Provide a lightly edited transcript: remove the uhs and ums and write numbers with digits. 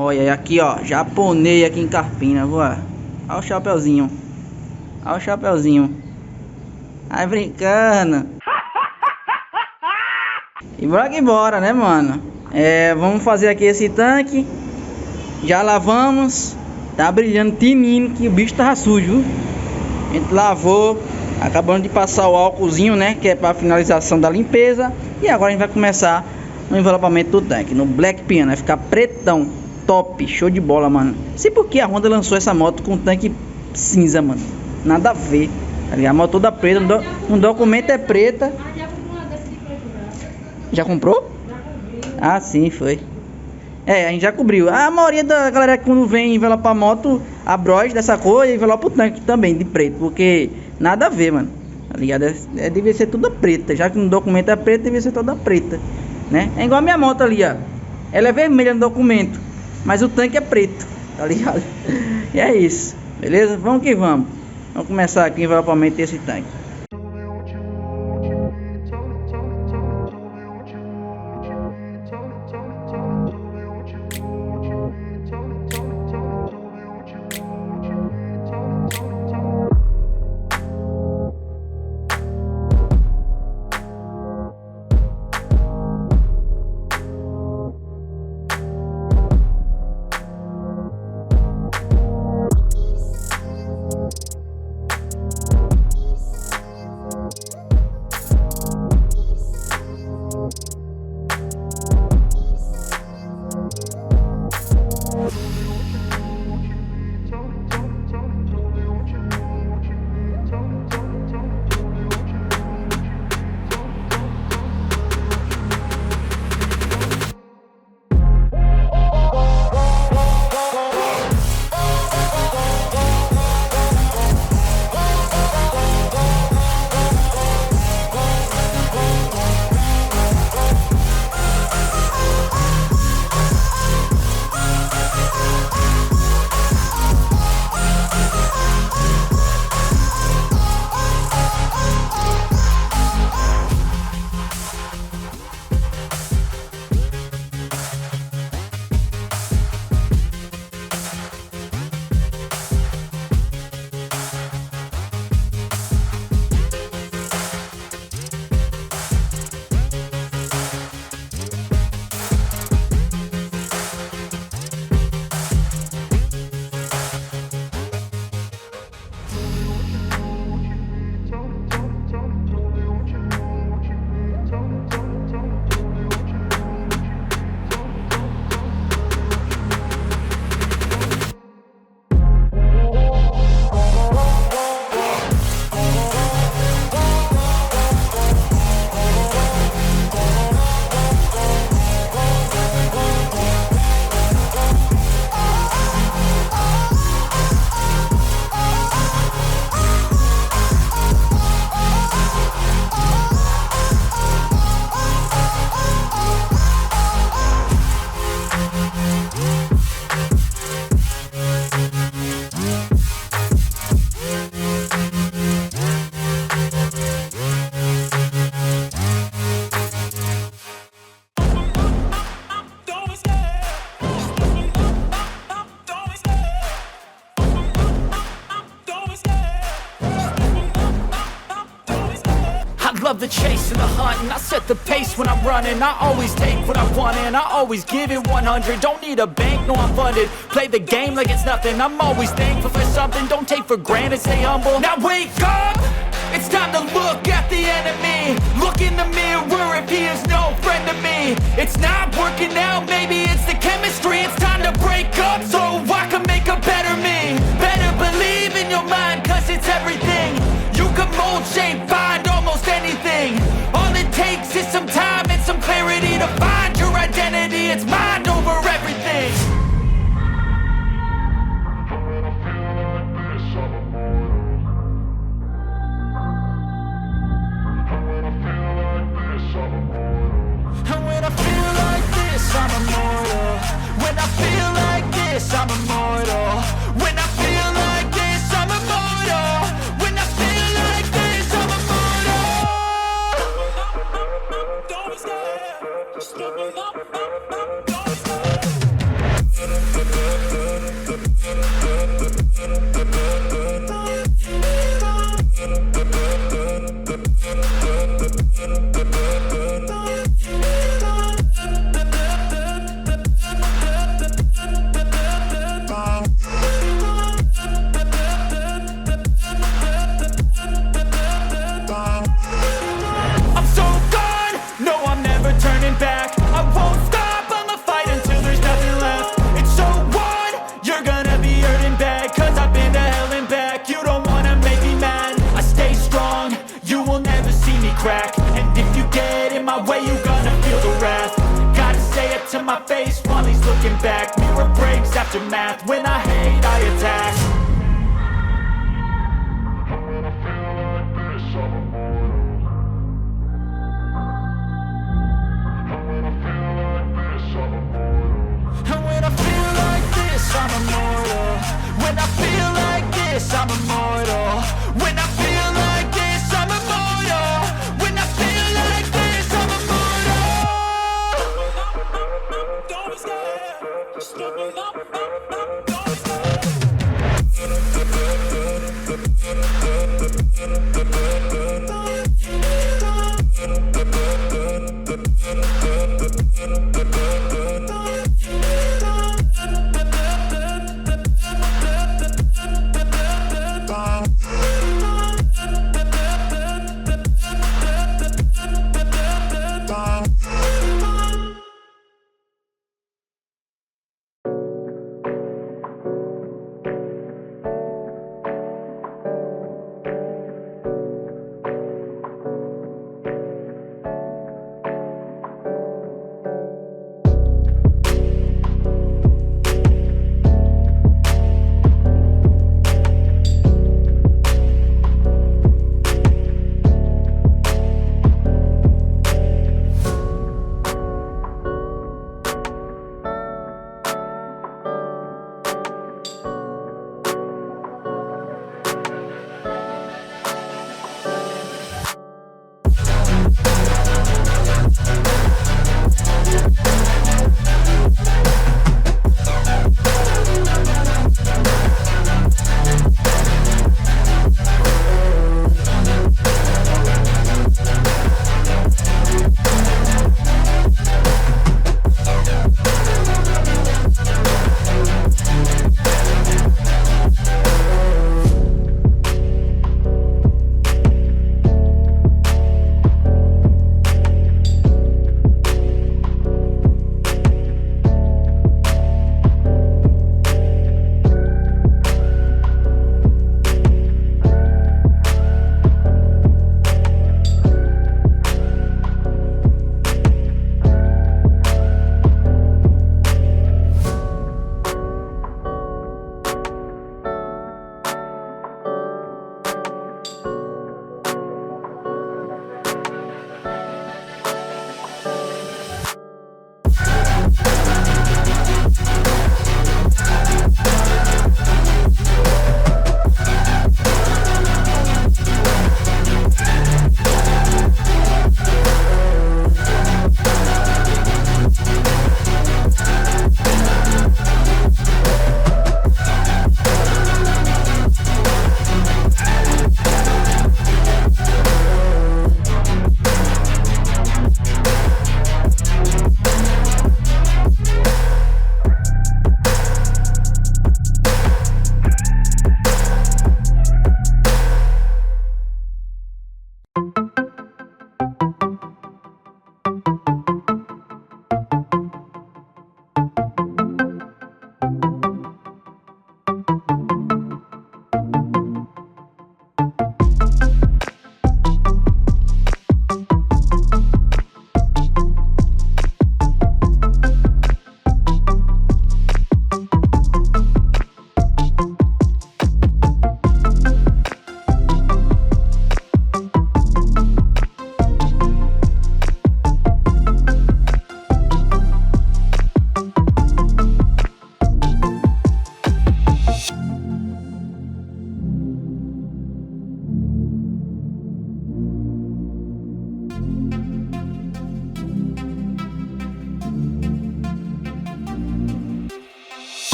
Olha, aqui ó, japonês aqui em Carpina, voa. Olha o chapeuzinho. Olha o chapeuzinho. Ai, brincando. E bora que bora, né, mano? Vamos fazer aqui esse tanque. Já lavamos. Tá brilhando tinindo, que o bicho tava sujo. A gente lavou. Acabamos de passar o álcoolzinho, né, que é para finalização da limpeza. E agora a gente vai começar no envelopamento do tanque, no Black Piano. Vai ficar pretão, top, show de bola, mano. Sei por que a Honda lançou essa moto com tanque cinza, mano. Nada a ver, tá ligado? A moto toda preta, no documento é preta. Já comprou? Ah, sim, foi. A gente já cobriu. A maioria da galera que quando vem envelopar moto, a bros dessa cor e envelopa o tanque também de preto, porque nada a ver, mano. Tá ligado? Devia ser toda preta, já que no documento é preta, devia ser toda preta, né? É igual a minha moto ali, ó. Ela é vermelha no documento, mas o tanque é preto, tá ligado? E é isso, beleza? Vamos que vamos. Vamos começar aqui o envelopamento desse tanque. Love the chase and the hunt, and I set the pace when I'm running. I always take what I want and I always give it 100. Don't need a bank, no I'm funded. Play the game like it's nothing. I'm always thankful for something. Don't take for granted, stay humble. Now wake up, it's time to look at the enemy. Look in the mirror if he is no friend to me. It's not working out, maybe it's the chemistry. It's time to break up so I can make a better me. Better believe in your mind, cause it's everything. You can mold, shape, find almost anything. All it takes is some time and some clarity to find your identity. It's mind over everything. And when I feel like this, I'm immortal. When I feel like this, I'm looking back, mirror breaks after math. When I hate, I attack.